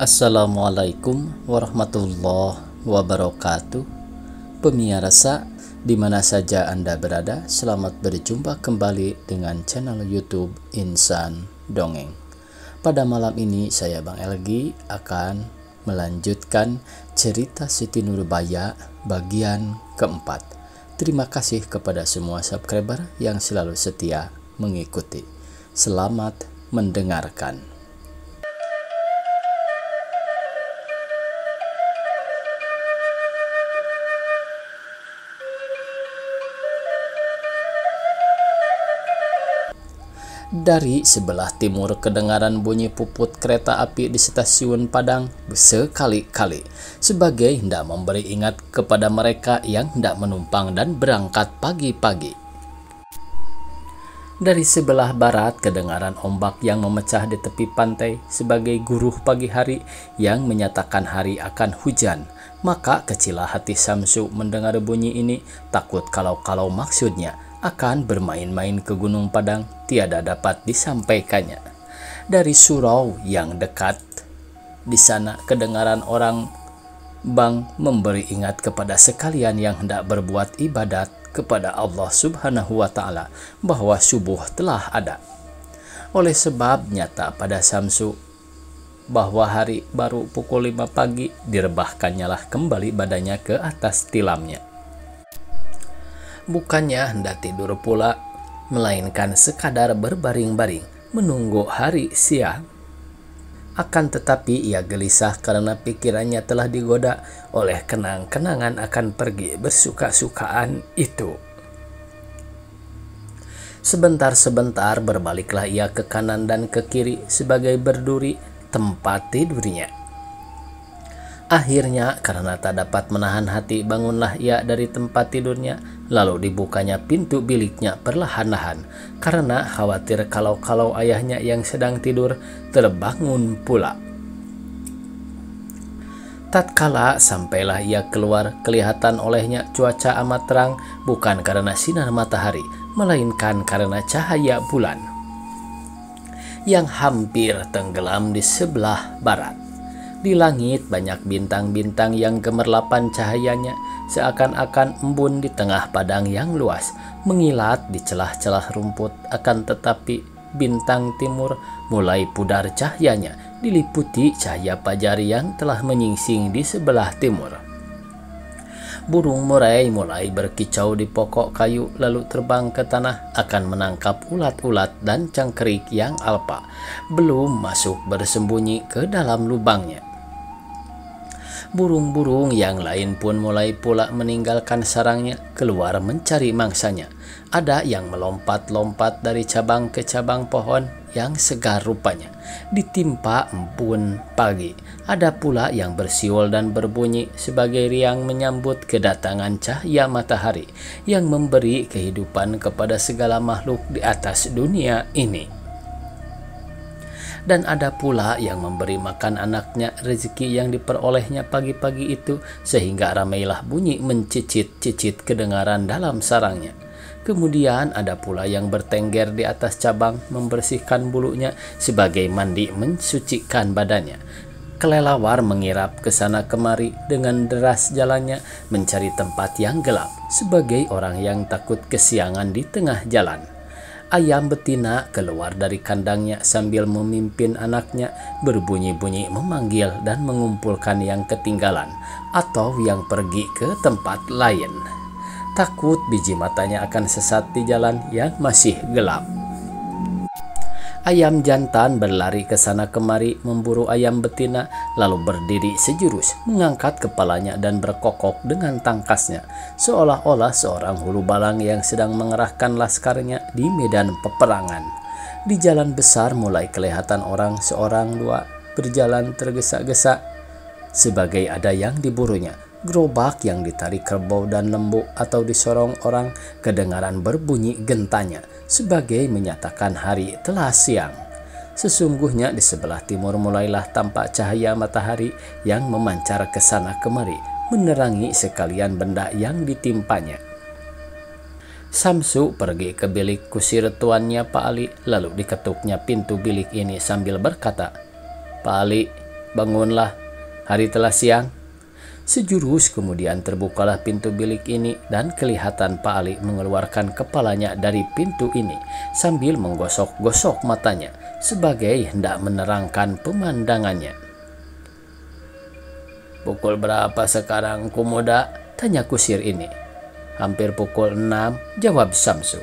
Assalamualaikum warahmatullahi wabarakatuh. Pemirsa, di mana saja Anda berada, selamat berjumpa kembali dengan channel YouTube Insan Dongeng. Pada malam ini saya Bang Elgi akan melanjutkan cerita Siti Nurbaya bagian keempat. Terima kasih kepada semua subscriber yang selalu setia mengikuti. Selamat mendengarkan. Dari sebelah timur kedengaran bunyi puput kereta api di stasiun Padang sekali-kali, sebagai hendak memberi ingat kepada mereka yang hendak menumpang dan berangkat pagi-pagi. Dari sebelah barat kedengaran ombak yang memecah di tepi pantai sebagai guruh pagi hari yang menyatakan hari akan hujan. Maka kecilah hati Samsu mendengar bunyi ini, takut kalau maksudnya akan bermain-main ke Gunung Padang tiada dapat disampaikannya. Dari surau yang dekat di sana kedengaran orang bang memberi ingat kepada sekalian yang hendak berbuat ibadat kepada Allah Subhanahu wa Ta'ala bahwa subuh telah ada. Oleh sebab nyata pada Samsu bahwa hari baru pukul 5 pagi, direbahkannyalah kembali badannya ke atas tilamnya. Bukannya hendak tidur pula, melainkan sekadar berbaring-baring menunggu hari siang. Akan tetapi ia gelisah karena pikirannya telah digoda oleh kenang-kenangan akan pergi bersuka-sukaan itu. Sebentar-sebentar berbaliklah ia ke kanan dan ke kiri sebagai berduri tempat tidurnya. Akhirnya karena tak dapat menahan hati, bangunlah ia dari tempat tidurnya, lalu dibukanya pintu biliknya perlahan-lahan karena khawatir kalau ayahnya yang sedang tidur terbangun pula. Tatkala sampailah ia keluar, kelihatan olehnya cuaca amat terang, bukan karena sinar matahari, melainkan karena cahaya bulan yang hampir tenggelam di sebelah barat. Di langit banyak bintang-bintang yang gemerlapan cahayanya, seakan-akan embun di tengah padang yang luas, mengilat di celah-celah rumput. Akan tetapi bintang timur mulai pudar cahayanya, diliputi cahaya fajar yang telah menyingsing di sebelah timur. Burung murai mulai berkicau di pokok kayu, lalu terbang ke tanah akan menangkap ulat-ulat dan cangkrik yang alpa, belum masuk bersembunyi ke dalam lubangnya. Burung-burung yang lain pun mulai pula meninggalkan sarangnya, keluar mencari mangsanya. Ada yang melompat-lompat dari cabang ke cabang pohon yang segar rupanya, ditimpa embun pagi. Ada pula yang bersiul dan berbunyi sebagai riang menyambut kedatangan cahaya matahari yang memberi kehidupan kepada segala makhluk di atas dunia ini. Dan ada pula yang memberi makan anaknya rezeki yang diperolehnya pagi-pagi itu, sehingga ramailah bunyi mencicit-cicit kedengaran dalam sarangnya. Kemudian ada pula yang bertengger di atas cabang membersihkan bulunya sebagai mandi mensucikan badannya. Kelelawar mengirap ke sana kemari dengan deras jalannya mencari tempat yang gelap sebagai orang yang takut kesiangan di tengah jalan. Ayam betina keluar dari kandangnya sambil memimpin anaknya berbunyi-bunyi memanggil dan mengumpulkan yang ketinggalan atau yang pergi ke tempat lain. Takut biji matanya akan sesat di jalan yang masih gelap. Ayam jantan berlari ke sana kemari memburu ayam betina, lalu berdiri sejurus, mengangkat kepalanya dan berkokok dengan tangkasnya, seolah-olah seorang hulu balang yang sedang mengerahkan laskarnya di medan peperangan. Di jalan besar mulai kelihatan orang seorang dua berjalan tergesa-gesa, sebagai ada yang diburunya. Gerobak yang ditarik kerbau dan lembu atau disorong orang kedengaran berbunyi gentanya sebagai menyatakan hari telah siang. Sesungguhnya di sebelah timur mulailah tampak cahaya matahari yang memancar ke sana kemari, menerangi sekalian benda yang ditimpanya. Samsu pergi ke bilik kusir tuannya Pak Ali, lalu diketuknya pintu bilik ini sambil berkata, "Pak Ali, bangunlah, hari telah siang." Sejurus kemudian terbukalah pintu bilik ini dan kelihatan Pak Ali mengeluarkan kepalanya dari pintu ini sambil menggosok-gosok matanya sebagai hendak menerangkan pemandangannya. "Pukul berapa sekarang, Kumoda?" tanya kusir ini. "Hampir pukul 6, jawab Samsu.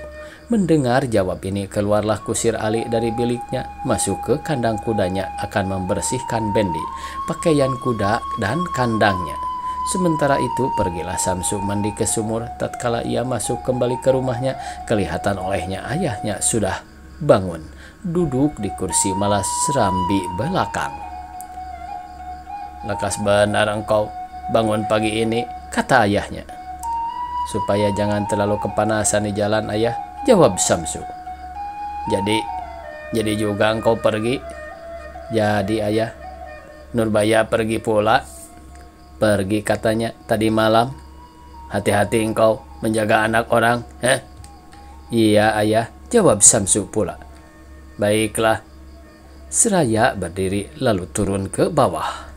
Mendengar jawab ini, keluarlah kusir Ali dari biliknya, masuk ke kandang kudanya akan membersihkan Bendi, pakaian kuda dan kandangnya. Sementara itu pergilah Samsu mandi ke sumur. Tatkala ia masuk kembali ke rumahnya, kelihatan olehnya ayahnya sudah bangun, duduk di kursi malah serambi belakang. "Lekas benar engkau bangun pagi ini," kata ayahnya. "Supaya jangan terlalu kepanasan di jalan, ayah," jawab Samsu. Jadi juga engkau pergi?" "Jadi, ayah." "Nurbaya pergi pula?" "Pergi katanya tadi malam." "Hati-hati engkau menjaga anak orang, heh?" "Iya, ayah," jawab Samsu pula. "Baiklah." Seraya berdiri lalu turun ke bawah.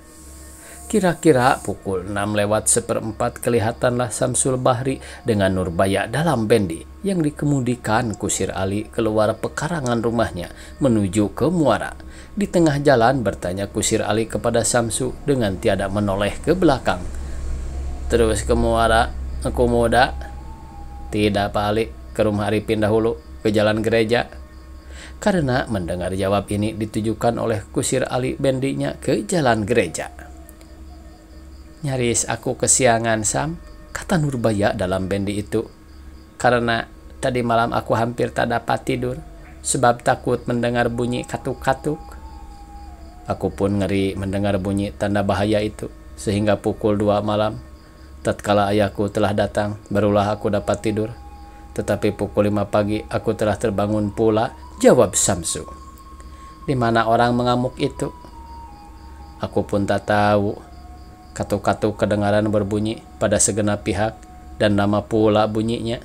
Kira-kira pukul 6:04 kelihatanlah Samsul Bahri dengan Nurbaya dalam Bendi yang dikemudikan kusir Ali keluar pekarangan rumahnya menuju ke muara. Di tengah jalan bertanya kusir Ali kepada Samsu dengan tiada menoleh ke belakang, "Terus ke muara, Kumoda?" "Tidak, Pak Ali, ke rumah Arifin dahulu, ke jalan gereja." Karena mendengar jawab ini ditujukan oleh kusir Ali Bendinya ke jalan gereja. "Nyaris aku kesiangan, Sam," kata Nurbaya dalam Bendi itu. "Karena tadi malam aku hampir tak dapat tidur, sebab takut mendengar bunyi katuk-katuk." "Aku pun ngeri mendengar bunyi tanda bahaya itu, sehingga pukul 2 malam, tatkala ayahku telah datang, barulah aku dapat tidur. Tetapi pukul 5 pagi aku telah terbangun pula," jawab Samsu. "Di mana orang mengamuk itu?" "Aku pun tak tahu. Katuk-katuk kedengaran berbunyi pada segenap pihak, dan nama pula bunyinya."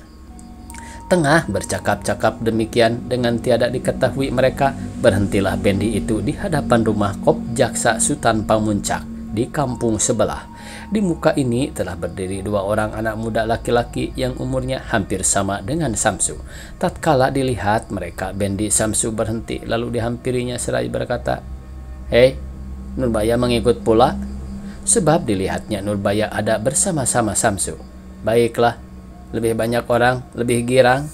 Tengah bercakap-cakap demikian dengan tiada diketahui mereka, berhentilah Bendi itu di hadapan rumah Kop Jaksa Sutan Pamuncak di kampung sebelah. Di muka ini telah berdiri 2 orang anak muda laki-laki yang umurnya hampir sama dengan Samsu. Tatkala dilihat mereka, Bendi Samsu berhenti lalu dihampirinya seraya berkata, "Hei, Nurbaya mengikut pula?" Sebab dilihatnya Nurbaya ada bersama-sama Samsu. "Baiklah, lebih banyak orang, lebih girang."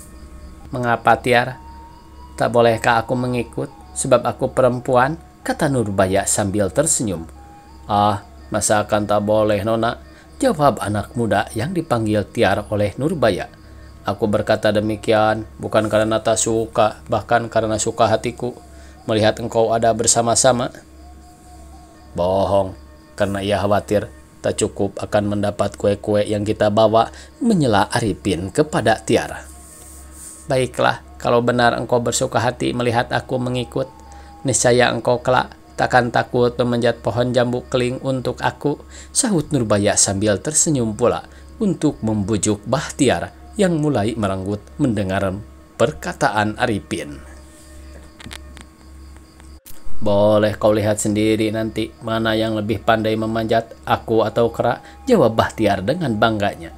"Mengapa, Tiar? Tak bolehkah aku mengikut, sebab aku perempuan?" kata Nurbaya sambil tersenyum. "Ah, masa akan tak boleh, Nona?" jawab anak muda yang dipanggil Tiar oleh Nurbaya. "Aku berkata demikian bukan karena tak suka, bahkan karena suka hatiku melihat engkau ada bersama-sama." "Bohong, karena ia khawatir tak cukup akan mendapat kue-kue yang kita bawa," menyela Arifin kepada Tiara. "Baiklah, kalau benar engkau bersuka hati melihat aku mengikut, niscaya engkau kelak takkan takut memanjat pohon jambu keling untuk aku," sahut Nurbaya sambil tersenyum pula untuk membujuk Bahtiar yang mulai merenggut mendengar perkataan Arifin. "Boleh kau lihat sendiri nanti mana yang lebih pandai memanjat, aku atau kera," jawab Bahtiar dengan bangganya.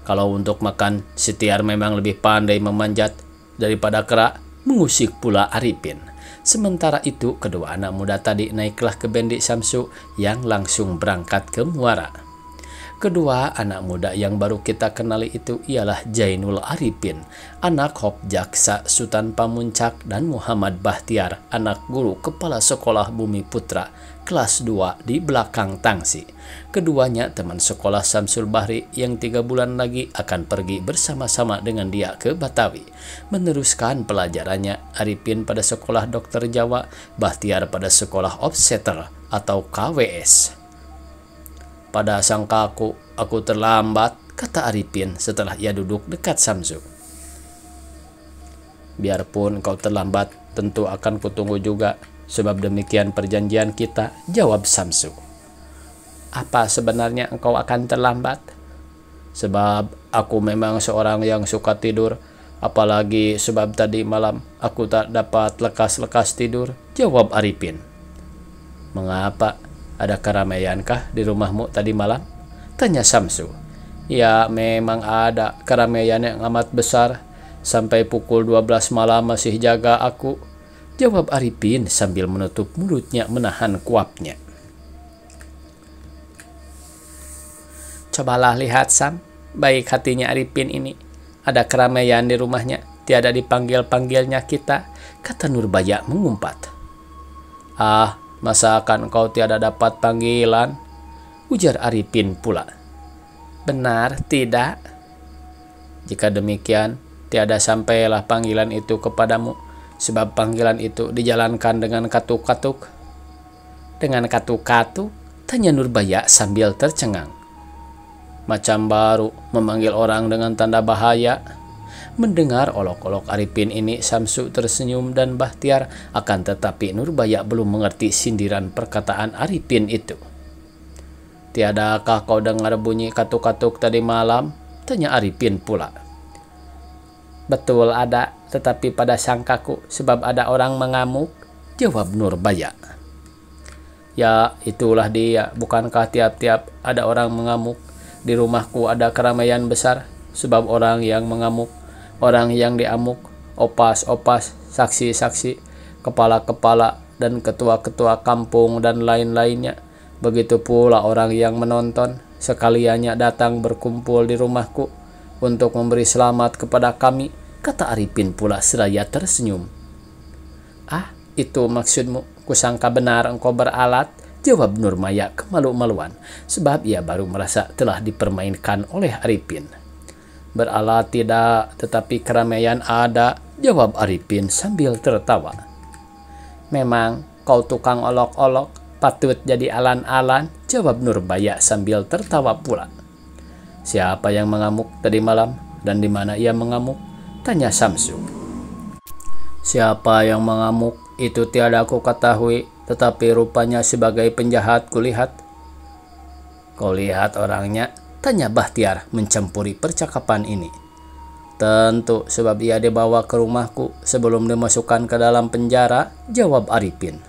"Kalau untuk makan, si Tiar memang lebih pandai memanjat daripada kera," mengusik pula Arifin. Sementara itu kedua anak muda tadi naiklah ke Bendi Samsu yang langsung berangkat ke muara. Kedua anak muda yang baru kita kenali itu ialah Jainul Arifin, anak Hop Jaksa Sutan Pamuncak, dan Muhammad Bahtiar, anak guru kepala sekolah Bumi Putra kelas 2 di belakang tangsi. Keduanya teman sekolah Samsul Bahri yang 3 bulan lagi akan pergi bersama-sama dengan dia ke Batawi meneruskan pelajarannya. Arifin pada sekolah dokter Jawa, Bahtiar pada sekolah obsteter atau KWS. "Pada sangka aku terlambat," kata Arifin setelah ia duduk dekat Samsu. "Biarpun kau terlambat, tentu akan kutunggu juga, sebab demikian perjanjian kita," jawab Samsu. "Apa sebenarnya engkau akan terlambat?" "Sebab aku memang seorang yang suka tidur, apalagi sebab tadi malam aku tak dapat lekas-lekas tidur," jawab Arifin. Mengapa? Ada keramaiankah di rumahmu tadi malam? Tanya Samsu. Ya, memang ada keramaian yang amat besar. Sampai pukul 12 malam masih jaga aku, jawab Arifin sambil menutup mulutnya menahan kuapnya. Cobalah lihat, Sam, baik hatinya Arifin ini. Ada keramaian di rumahnya, tiada dipanggil-panggilnya kita, kata Nurbaya mengumpat. Ah, masa akan kau tiada dapat panggilan? Ujar Arifin pula. Benar tidak? Jika demikian, tiada sampailah panggilan itu kepadamu, sebab panggilan itu dijalankan dengan katuk-katuk. Dengan katuk-katuk? Tanya Nurbaya sambil tercengang. Macam baru memanggil orang dengan tanda bahaya. Mendengar olok-olok Arifin ini, Samsu tersenyum dan Bahtiar, akan tetapi Nurbaya belum mengerti sindiran perkataan Arifin itu. Tiadakah kau dengar bunyi katuk-katuk tadi malam? Tanya Arifin pula. Betul ada, tetapi pada sangkaku sebab ada orang mengamuk, jawab Nurbaya. Ya, itulah dia, bukankah tiap-tiap ada orang mengamuk? Di rumahku ada keramaian besar, sebab orang yang mengamuk, orang yang diamuk, opas-opas, saksi-saksi, kepala-kepala, dan ketua-ketua kampung dan lain-lainnya. Begitu pula orang yang menonton, sekaliannya datang berkumpul di rumahku untuk memberi selamat kepada kami, kata Arifin pula seraya tersenyum. Ah, itu maksudmu, kusangka benar engkau beralat, jawab Nurbaya kemalu-maluan, sebab ia baru merasa telah dipermainkan oleh Arifin. Beralat tidak, tetapi keramaian ada, jawab Arifin sambil tertawa. Memang kau tukang olok-olok, patut jadi alan-alan, jawab Nurbaya sambil tertawa pula. Siapa yang mengamuk tadi malam dan di mana ia mengamuk? Tanya Samsu. Siapa yang mengamuk itu tiada aku ketahui, tetapi rupanya sebagai penjahat kulihat. Kau lihat orangnya? Tanya Bahtiar mencampuri percakapan ini. Tentu, sebab ia dibawa ke rumahku sebelum dimasukkan ke dalam penjara, jawab Arifin.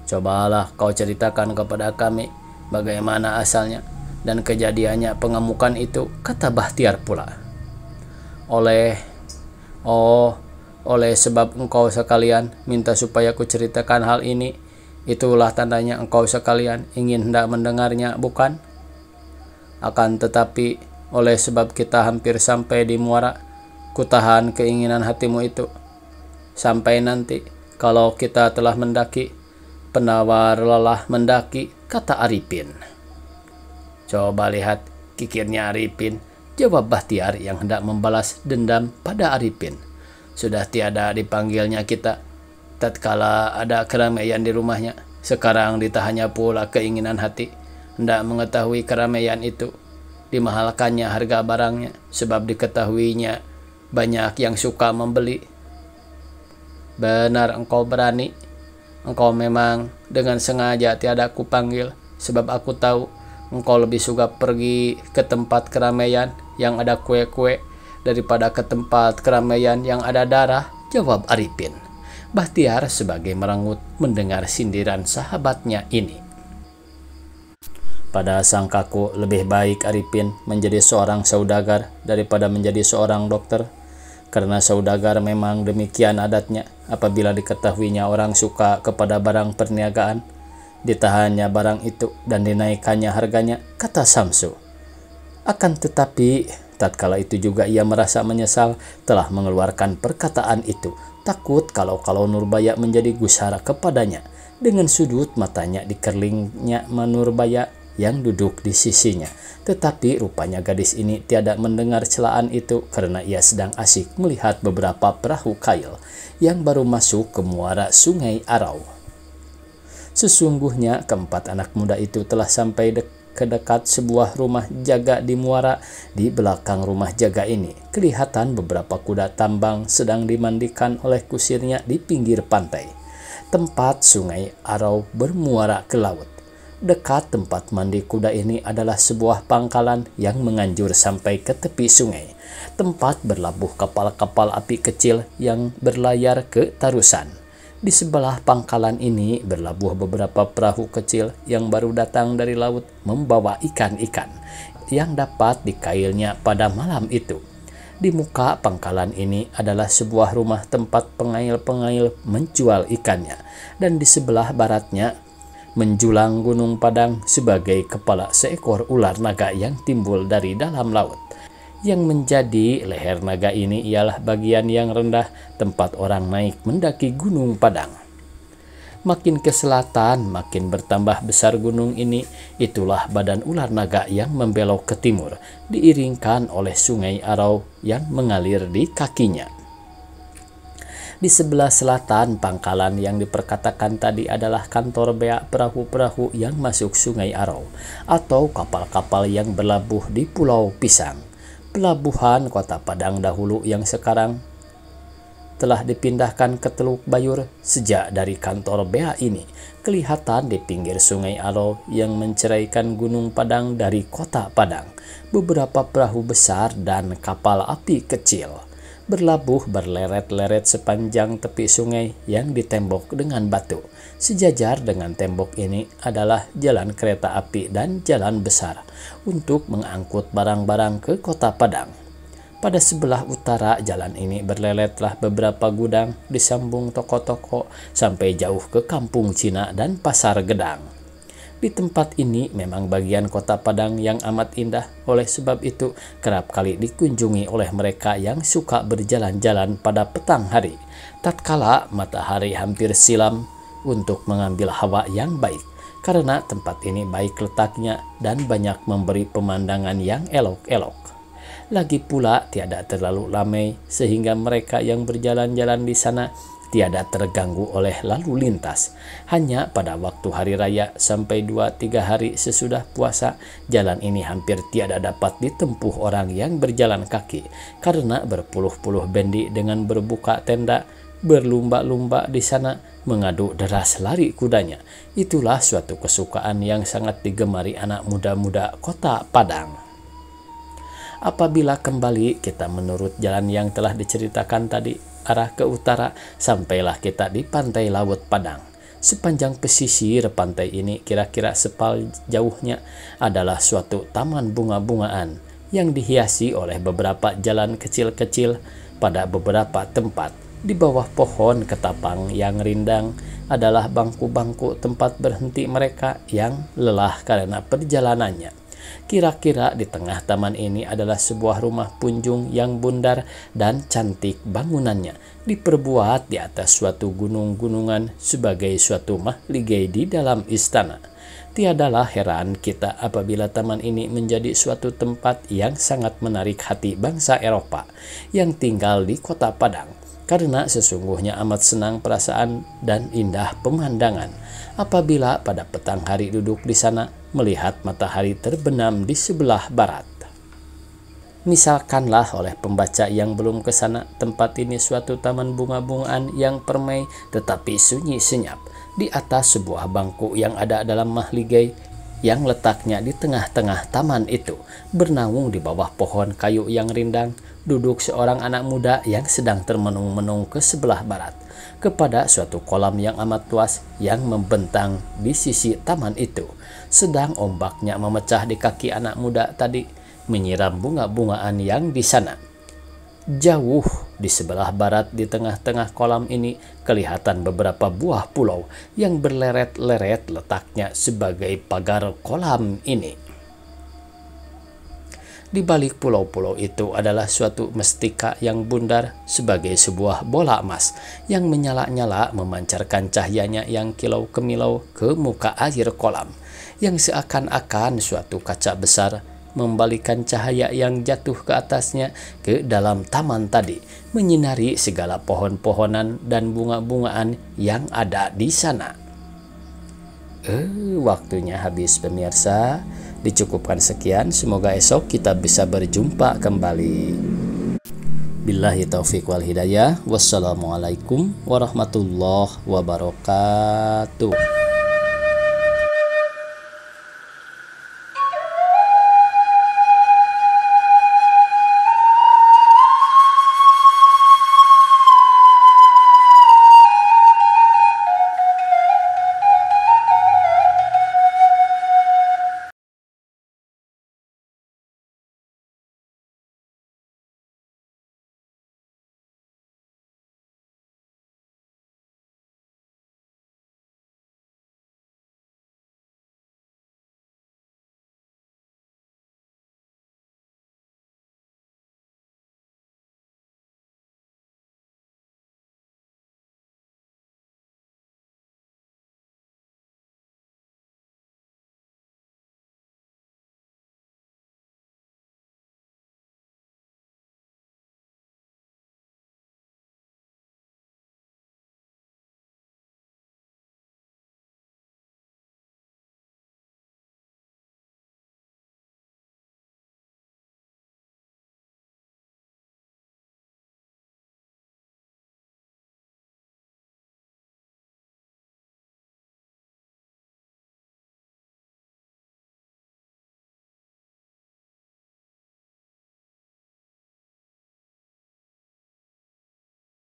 Cobalah kau ceritakan kepada kami bagaimana asalnya dan kejadiannya pengamukan itu, kata Bahtiar pula. Oleh sebab engkau sekalian minta supaya ku ceritakan hal ini, itulah tandanya engkau sekalian ingin hendak mendengarnya, bukan? Akan tetapi, oleh sebab kita hampir sampai di muara, ku tahan keinginan hatimu itu. Sampai nanti, kalau kita telah mendaki, penawar lelah mendaki, kata Arifin. Coba lihat kikirnya Arifin, jawab Bahtiar yang hendak membalas dendam pada Arifin. Sudah tiada dipanggilnya kita tatkala ada keramaian di rumahnya. Sekarang ditahannya pula keinginan hati hendak mengetahui keramaian itu. Dimahalkannya harga barangnya sebab diketahuinya banyak yang suka membeli. Benar engkau berani. Engkau memang dengan sengaja tiada aku panggil, sebab aku tahu engkau lebih suka pergi ke tempat keramaian yang ada kue-kue daripada ke tempat keramaian yang ada darah, jawab Arifin. Bahtiar sebagai merengut mendengar sindiran sahabatnya ini. Pada sangkaku lebih baik Arifin menjadi seorang saudagar daripada menjadi seorang dokter. Karena saudagar memang demikian adatnya, apabila diketahuinya orang suka kepada barang perniagaan, ditahannya barang itu dan dinaikkannya harganya, kata Samsu. Akan tetapi, tatkala itu juga ia merasa menyesal telah mengeluarkan perkataan itu, takut kalau Nurbaya menjadi gusara kepadanya. Dengan sudut matanya dikerlingnya Nurbaya yang duduk di sisinya. Tetapi rupanya gadis ini tiada mendengar celaan itu karena ia sedang asik melihat beberapa perahu kail yang baru masuk ke muara Sungai Arau. Sesungguhnya keempat anak muda itu telah sampai ke dekat sebuah rumah jaga di muara. Di belakang rumah jaga ini kelihatan beberapa kuda tambang sedang dimandikan oleh kusirnya di pinggir pantai, tempat Sungai Arau bermuara ke laut. Dekat tempat mandi kuda ini adalah sebuah pangkalan yang menganjur sampai ke tepi sungai, tempat berlabuh kapal-kapal api kecil yang berlayar ke tarusan. Di sebelah pangkalan ini berlabuh beberapa perahu kecil yang baru datang dari laut membawa ikan-ikan yang dapat dikailnya pada malam itu. Di muka pangkalan ini adalah sebuah rumah tempat pengail-pengail menjual ikannya, dan di sebelah baratnya menjulang Gunung Padang sebagai kepala seekor ular naga yang timbul dari dalam laut. Yang menjadi leher naga ini ialah bagian yang rendah tempat orang naik mendaki Gunung Padang. Makin ke selatan, makin bertambah besar gunung ini. Itulah badan ular naga yang membelok ke timur, diiringkan oleh sungai Arau yang mengalir di kakinya. Di sebelah selatan pangkalan yang diperkatakan tadi adalah kantor bea perahu-perahu yang masuk sungai Arau, atau kapal-kapal yang berlabuh di Pulau Pisang. Pelabuhan Kota Padang dahulu yang sekarang telah dipindahkan ke Teluk Bayur. Sejak dari kantor bea ini kelihatan di pinggir sungai Arau yang menceraikan Gunung Padang dari Kota Padang. Beberapa perahu besar dan kapal api kecil berlabuh berleret-leret sepanjang tepi sungai yang ditembok dengan batu. Sejajar dengan tembok ini adalah jalan kereta api dan jalan besar untuk mengangkut barang-barang ke Kota Padang. Pada sebelah utara jalan ini berleletlah beberapa gudang, disambung toko-toko sampai jauh ke Kampung Cina dan Pasar Gedang. Di tempat ini memang bagian Kota Padang yang amat indah, oleh sebab itu kerap kali dikunjungi oleh mereka yang suka berjalan-jalan pada petang hari, tatkala matahari hampir silam, untuk mengambil hawa yang baik, karena tempat ini baik letaknya dan banyak memberi pemandangan yang elok-elok. Lagi pula tiada terlalu ramai sehingga mereka yang berjalan-jalan di sana tiada terganggu oleh lalu lintas. Hanya pada waktu hari raya sampai 2-3 hari sesudah puasa, jalan ini hampir tiada dapat ditempuh orang yang berjalan kaki, karena berpuluh-puluh bendi dengan berbuka tenda berlumba-lumba di sana mengadu deras lari kudanya. Itulah suatu kesukaan yang sangat digemari anak muda-muda Kota Padang. Apabila kembali kita menurut jalan yang telah diceritakan tadi, arah ke utara, sampailah kita di pantai Laut Padang. Sepanjang pesisir pantai ini kira-kira sepal jauhnya adalah suatu taman bunga-bungaan yang dihiasi oleh beberapa jalan kecil-kecil. Pada beberapa tempat di bawah pohon ketapang yang rindang adalah bangku-bangku tempat berhenti mereka yang lelah karena perjalanannya. Kira-kira di tengah taman ini adalah sebuah rumah punjung yang bundar dan cantik bangunannya, diperbuat di atas suatu gunung-gunungan sebagai suatu mahligai di dalam istana. Tiadalah heran kita apabila taman ini menjadi suatu tempat yang sangat menarik hati bangsa Eropa yang tinggal di Kota Padang, karena sesungguhnya amat senang perasaan dan indah pemandangan apabila pada petang hari duduk di sana melihat matahari terbenam di sebelah barat. Misalkanlah oleh pembaca yang belum ke sana, tempat ini suatu taman bunga-bungaan yang permai tetapi sunyi senyap. Di atas sebuah bangku yang ada dalam mahligai yang letaknya di tengah-tengah taman itu, bernaung di bawah pohon kayu yang rindang, duduk seorang anak muda yang sedang termenung-menung ke sebelah barat kepada suatu kolam yang amat luas yang membentang di sisi taman itu. Sedang ombaknya memecah di kaki anak muda tadi, menyiram bunga-bungaan yang di sana. Jauh di sebelah barat di tengah-tengah kolam ini kelihatan beberapa buah pulau yang berleret-leret letaknya sebagai pagar kolam ini. Di balik pulau-pulau itu adalah suatu mestika yang bundar sebagai sebuah bola emas yang menyala-nyala memancarkan cahayanya yang kilau kemilau ke muka air kolam, yang seakan-akan suatu kaca besar membalikan cahaya yang jatuh ke atasnya ke dalam taman tadi, menyinari segala pohon-pohonan dan bunga-bungaan yang ada di sana. Waktunya habis pemirsa. Dicukupkan sekian, semoga esok kita bisa berjumpa kembali. Billahi taufiq wal hidayah. Wassalamualaikum warahmatullahi wabarakatuh.